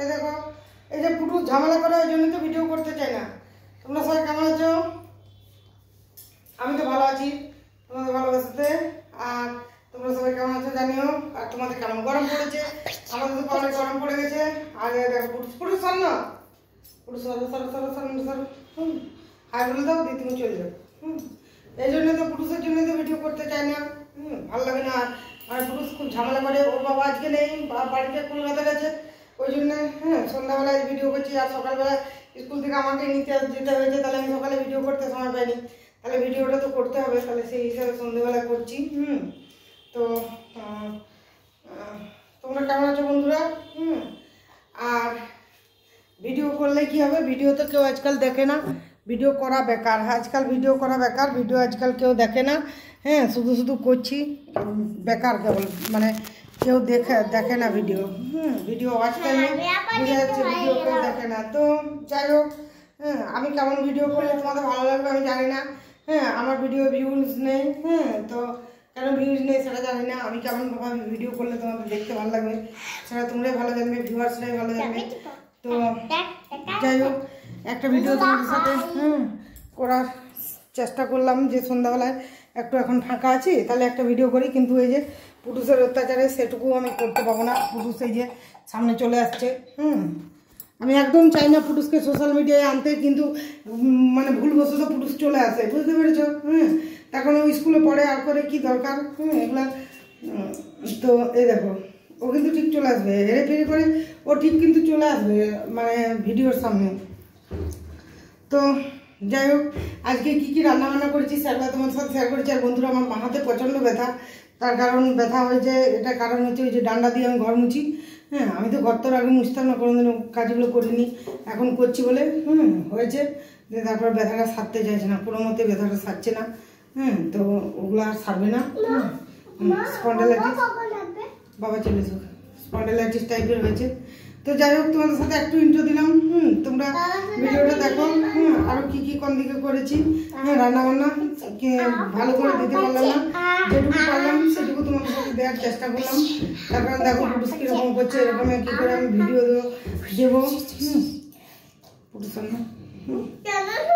এই দেখো এই যে পুরো ঝামেলা করে ওই জন্য তো ভিডিও করতে চাই না। তোমরা সবাই কেমন আছো? আমি তো ভালো আছি তোমাদের ভালোবাসাতে। আর তোমরা সবাই কেমন আছো জানিও। আর তোমাদের কেমন গরম পড়েছে? আমাদের তো অনেক গরম পড়ে গেছে। আর দেখো পুরুষ সর না, পুরুষ সর সর সর সর সর হাই বলে দাও দিয়ে তুমি চলে যাও। এই জন্য তো পুরুষের জন্য তো ভিডিও করতে চাই না। ভালো লাগে না। আর পুরুষ খুব ঝামেলা করে। ওর বাবা আজকে নেই, বাড়িতে কলকাতা গেছে, ওই জন্য সন্ধ্যাবেলায় ভিডিও করছি। আর সকালবেলা স্কুল থেকে আমাকে নিতে যেতে হয়েছে, তাহলে আমি সকালে ভিডিও করতে সময় পাইনি। তাহলে ভিডিওটা তো করতে হবে, তাহলে সেই হিসাবে সন্ধ্যেবেলা করছি। তো তোমরা কেমন আছো বন্ধুরা? আর ভিডিও করলে কি হবে? ভিডিও তো কেউ আজকাল দেখে না, ভিডিও করা বেকার। আজকাল ভিডিও করা বেকার, ভিডিও আজকাল কেউ দেখে না। শুধু শুধু করছি বেকার, কেবল মানে কেউ দেখে না ভিডিও। ভিডিও ওয়াচ টাইমে বুঝে যাচ্ছে ভিডিও কেউ দেখে না। তো যাই হোক, আমি কেমন ভিডিও করলে তোমাদের ভালো লাগবে আমি জানি না। আমার ভিডিও ভিউজ নেই। তো কেন ভিউজ নেই সেটা জানি না। আমি কেমনভাবে ভিডিও করলে তোমাদের দেখতে ভালো লাগবে সেটা তোমরাই ভালো জানবে, ভিউয়ার্সরাই ভালো জানবে। তো যাই হোক, একটা ভিডিও তোমাদের সাথে করার চেষ্টা করলাম যে সন্ধ্যাবেলায় একটু এখন ফাঁকা আছি, তাহলে একটা ভিডিও করি। কিন্তু এই যে পুরুষের অত্যাচারে সেটুকু আমি করতে পারবো না। পুরুষ এই যে সামনে চলে আসছে। আমি একদম চাই না পুরুষকে সোশ্যাল মিডিয়ায় আনতে, কিন্তু মানে ভুলবশত পুরুষ চলে আসে, বুঝতে পেরেছো? তখন ও স্কুলে পড়ে আর করে কি দরকার এগুলা। তো এই দেখো ও কিন্তু ঠিক চলে আসবে, হেরে ফেরে করে ও ঠিক কিন্তু চলে আসবে মানে ভিডিওর সামনে। তো যাই হোক, আজকে কী কী রান্নাবান্না করেছি সেগুলো তোমার সাথে শেয়ার করেছি। আর বন্ধুরা, আমার হাতে প্রচণ্ড ব্যথা। তার কারণ ব্যথা হয়েছে, এটা কারণ হচ্ছে ওই যে ডান্ডা দিয়ে আমি ঘর মুছি। আমি তো ঘর তোর আগে মুছতাম না, কোনোদিনও কাজগুলো করিনি, এখন করছি বলে হয়েছে। তারপর ব্যথাটা সারতে চাইছে না, কোনো মতে ব্যথাটা সারছে না। তো ওগুলো আর সারবে না। স্পন্ডাইলাইটিস, বাবা চলে এসো, স্পন্ডাইলাইটিস টাইপের হয়েছে। তো যাই হোক, তোমাদের সাথে একটু ইন্ট্রো দিলাম। তোমরা ভিডিওটা দেখো। আরও কী কী কোন দিকে করেছি রান্নাবান্না ভালো করে দিতে পারলাম না, যেটুকু পারলাম সেটুকু তোমাদের সাথে দেওয়ার চেষ্টা করলাম। তার কারণ দেখো পুরুষ কীরকম করছে, এরকম কী করে আমি ভিডিও দেবো পুরুষ না।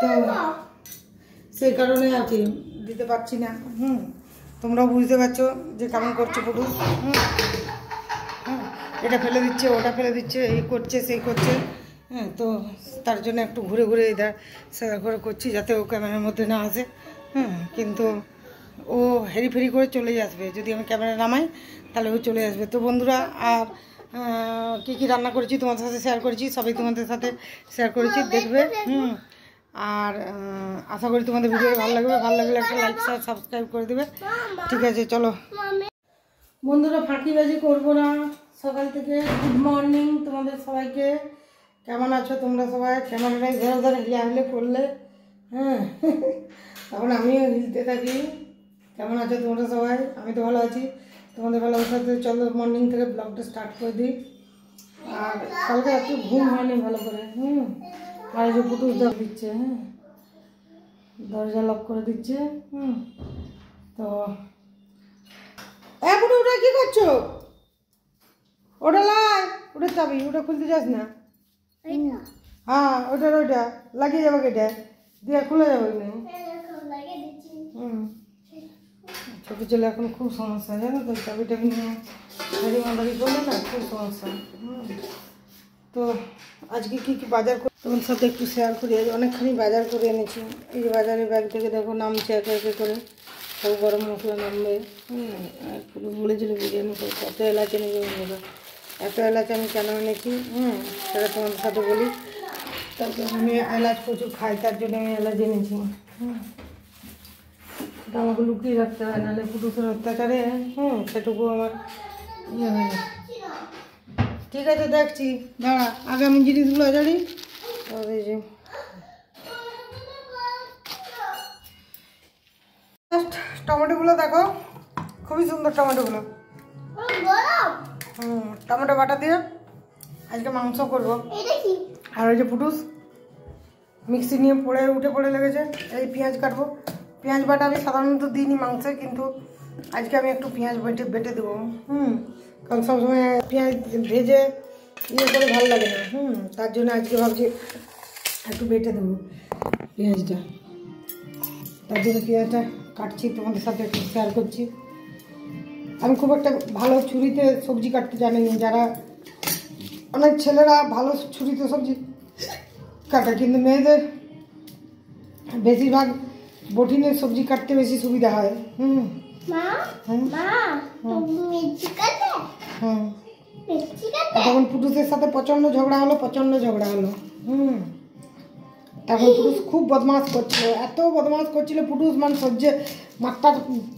তো সেই কারণে আর কি দিতে পারছি না। তোমরাও বুঝতে পারছো যে কেমন করছে পুরুষ। এটা ফেলে দিচ্ছে, ওটা ফেলে দিচ্ছে, এই করছে সেই করছে। তো তার জন্য একটু ঘুরে ঘুরে এদের সেরা করে করছি, যাতে ও ক্যামেরার মধ্যে না আসে। কিন্তু ও হেরি ফেরি করে চলে আসবে, যদি আমি ক্যামেরা নামাই তাহলে ও চলে আসবে। তো বন্ধুরা, আর কী কী রান্না করেছি তোমাদের সাথে শেয়ার করেছি, সবই তোমাদের সাথে শেয়ার করেছি, দেখবে। আর আশা করি তোমাদের ভিডিও ভালো লাগবে। ভালো লাগলে একটা লাইক শেয়ার সাবস্ক্রাইব করে দেবে। ঠিক আছে, চলো বন্ধুরা, ফাঁকিবাজি করবো না। সকাল থেকে গুড মর্নিং তোমাদের সবাইকে। কেমন আছো তোমরা সবাই? ক্যামেরাটাই ধরে ধরে হিলে করলে তখন আমিও হিলতে থাকি। কেমন আছো তোমরা সবাই? আমি তো ভালো আছি, তোমাদের ভালোবাসাতে চলো মর্নিং থেকে ব্লগটা স্টার্ট করে দিই। আর কালকে একটু ঘুম হয়নি ভালো করে। আর যে পুটুস দর দিচ্ছে, দরজা লক করে দিচ্ছে। তো পুটু ওটা কি করছো? ওটা লাই, ওটা চাবি, ওটা খুলতে যাস না। হ্যাঁ, ওইটা লাগিয়ে যাবে, কেটে দিয়ে খুলে যাবে না। ছোটো ছেলে এখন খুব সমস্যা, জানো তো, চাবিটা নিয়ে গাড়ি মাদারি করলে না খুব সমস্যা। তো আজকে কী কী বাজার করে তোমার সাথে একটু শেয়ার করি। অনেকখানি বাজার করে এনেছি। এই যে বাজারের ব্যাগ থেকে দেখো নামছে একে একে করে, সব গরম মশলা নামবে। পুরো বলেছিল বিরিয়ানি কত এলাচ এনেছে বন্ধুরা। এত এলাচ আমি কেন এনেছি সেটা তোমাদের সাথে বলি। তারপর আমি এলাচ প্রচুর খাই, তার জন্য আমি এলাচ এনেছি। এটা আমাকে লুকিয়ে রাখতে হয়, নাহলে পুরুষের অত্যাচারে সেটুকু আমার ইয়ে হয়ে যায়। ঠিক আছে, দেখছি, দাঁড়া আগে আমি জিনিসগুলো জানি। টমেটোগুলো দেখো, খুবই সুন্দর টমেটোগুলো। টমেটো বাটা দিয়ে আজকে মাংস করবো। আর ওই যে পুটুস মিক্সি নিয়ে উঠে পড়ে লেগেছে। এই পেঁয়াজ কাটবো। পেঁয়াজ বাটা আমি সাধারণত দিইনি মাংসে, কিন্তু আজকে আমি একটু পেঁয়াজ বেটে দেবো। কারণ সবসময় পেঁয়াজ ভেজে ইয়ে করে ভালো লাগে না। তার জন্য আজকে ভাবছি একটু বেটে দেবো পেঁয়াজটা। তার জন্য পেঁয়াজটা কাটছি, তোমাদের সাথে একটু শেয়ার করছি। আমি খুব একটা ভালো ছুরিতে সবজি কাটতে জানি না। যারা অনেক ছেলেরা ভালো ছুরিতে সবজি কাটে, কিন্তু মেয়েদের বেশিরভাগ বটিনের সবজি কাটতে বেশি সুবিধা হয়। তখন পুটুসের সাথে প্রচণ্ড ঝগড়া হলো। তখন পুটুস খুব বদমাশ করছিল, এত বদমাশ করছিল পুটুস, মানে সহ্যে মাথা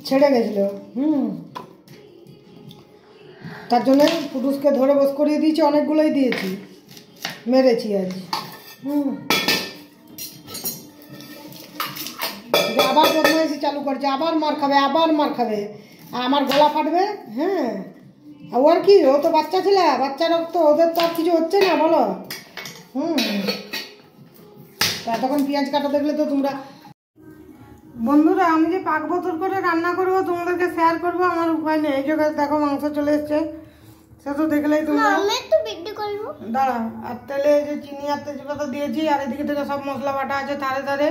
ছেড়ে গেছিল। তার জন্য পুটুসকে ধরে বস করিয়ে দিয়েছি, অনেকগুলোই দিয়েছি, মেরেছি আজ। আবার বদমাইশি চালু করছে, আবার মার খাবে, আমার গলা ফাটবে। হ্যাঁ, ওর কি, ও তো বাচ্চা ছিল, বাচ্চার তো ওদের তো আর কিছু হচ্ছে না, বলো। এতক্ষণ পেঁয়াজ কাটা দেখলে তো তোমরা। বন্ধুরা, আমি যে পাক বোতল করে রান্না করবো, তোমাদেরকে শেয়ার করবো, আমার উপায় নেই। এই জায়গায় দেখো মাংস চলে এসছে, সে তো দেখলেই তোমরা। দাঁড়া, আর তেলে যে চিনি আর তেজপাতা দিয়েছি, আর এদিকে থেকে সব মশলা বাটা আছে ধারে ধারে।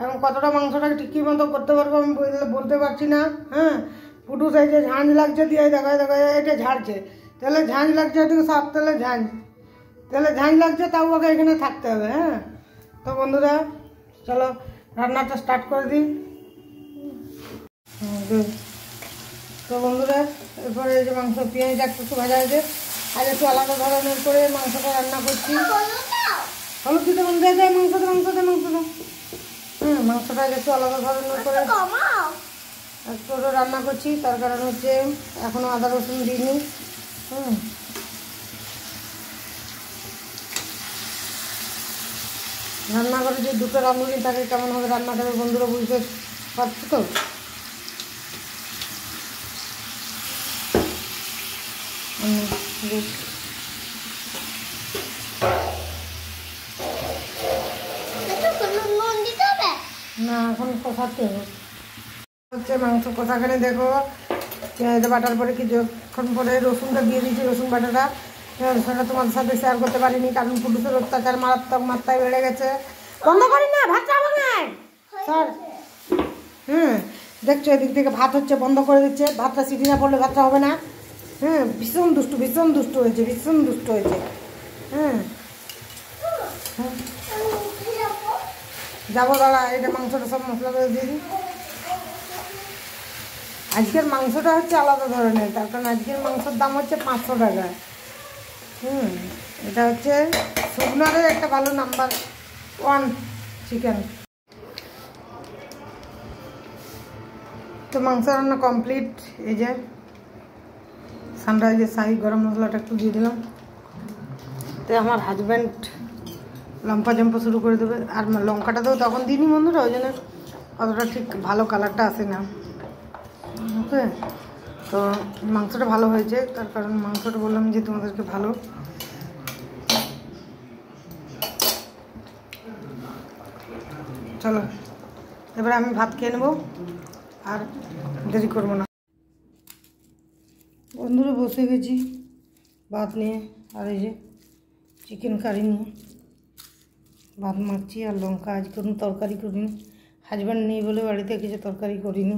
এবং কতটা মাংসটাকে ঠিকই মতো করতে পারবো আমি বলতে পারছি না। হ্যাঁ, পুটুস এই যে ঝাঁঝ লাগছে দিয়ে দেখো এটা ঝাড়ছে, তেলে ঝাঁঝ লাগছে, এদিকে সব তেলে ঝাঁঝ লাগছে, তাও ওকে এখানে থাকতে হবে। হ্যাঁ, তো বন্ধুরা চলো রান্নাটা স্টার্ট করে দিই। তো বন্ধুরা, এরপরে এই যে মাংস পেঁয়াজটা একটু ভাজা হয়েছে, আর একটু আলাদা ধরনের করে মাংসটা রান্না করছি। হলুদ দিতে বন্ধু দেয়, মাংস দে। মাংসটা একটু আলাদা ধরনের করে একটু রান্না করছি। তার কারণ হচ্ছে এখনও আদা রসুন দিইনি। রান্নাঘরে যে দুটো রাঁধুনি তাকে কেমন হবে রান্না করে বন্ধুরা বুঝতে পারছো তো। না, এখন কষাতে হচ্ছে মাংস কষাখানে। দেখো পেঁয়াজ বাটার পরে কিছুক্ষণ পরে রসুনটা দিয়ে দিয়েছি, রসুন বাটাটা। সেটা তোমাদের সাথে শেয়ার করতে পারিনি, কারণ পুরুষের অত্যাচার মারাত্মক মাত্রায় বেড়ে গেছে। বন্ধ করি না, ভাত চাবো না স্যার। দেখছো এদিক থেকে ভাত হচ্ছে, বন্ধ করে দিচ্ছে। ভাতটা সিটি না পড়লে ভাতটা হবে না। ভীষণ দুষ্টু হয়েছে। যাবো, দাঁড়া, এটা মাংসটা সব মশলা করে দিয়ে দিই। আজকের মাংসটা হচ্ছে আলাদা ধরনের, তার কারণ আজকের মাংসের দাম হচ্ছে 500 টাকা। এটা হচ্ছে শুকনারের একটা ভালো নাম্বার 1 চিকেন। তো মাংস রান্না কমপ্লিট। এই যে সানরাইজের শাহি গরম মশলাটা একটু দিয়ে দিলাম। তো আমার হাজব্যান্ড লম্পা জম্পা শুরু করে দেবে, আর লঙ্কাটাতেও তখন দিইনি বন্ধুরা, ওই জন্য অতটা ঠিক ভালো কালারটা আসে না। ওকে, তো মাংসটা ভালো হয়েছে, তার কারণ মাংসটা বললাম যে তোমাদেরকে ভালো। চলো এবার আমি ভাত খেয়ে নেবো, আর দেরি করবো না। বন্ধুরা বসে গেছি ভাত নিয়ে, আর এই যে চিকেন কারি নিয়ে ভাত মাখছি। আর লঙ্কা, আজ কোনো তরকারি করিনি, হাজব্যান্ড নেই বলে বাড়িতে কিছু তরকারি করিনি।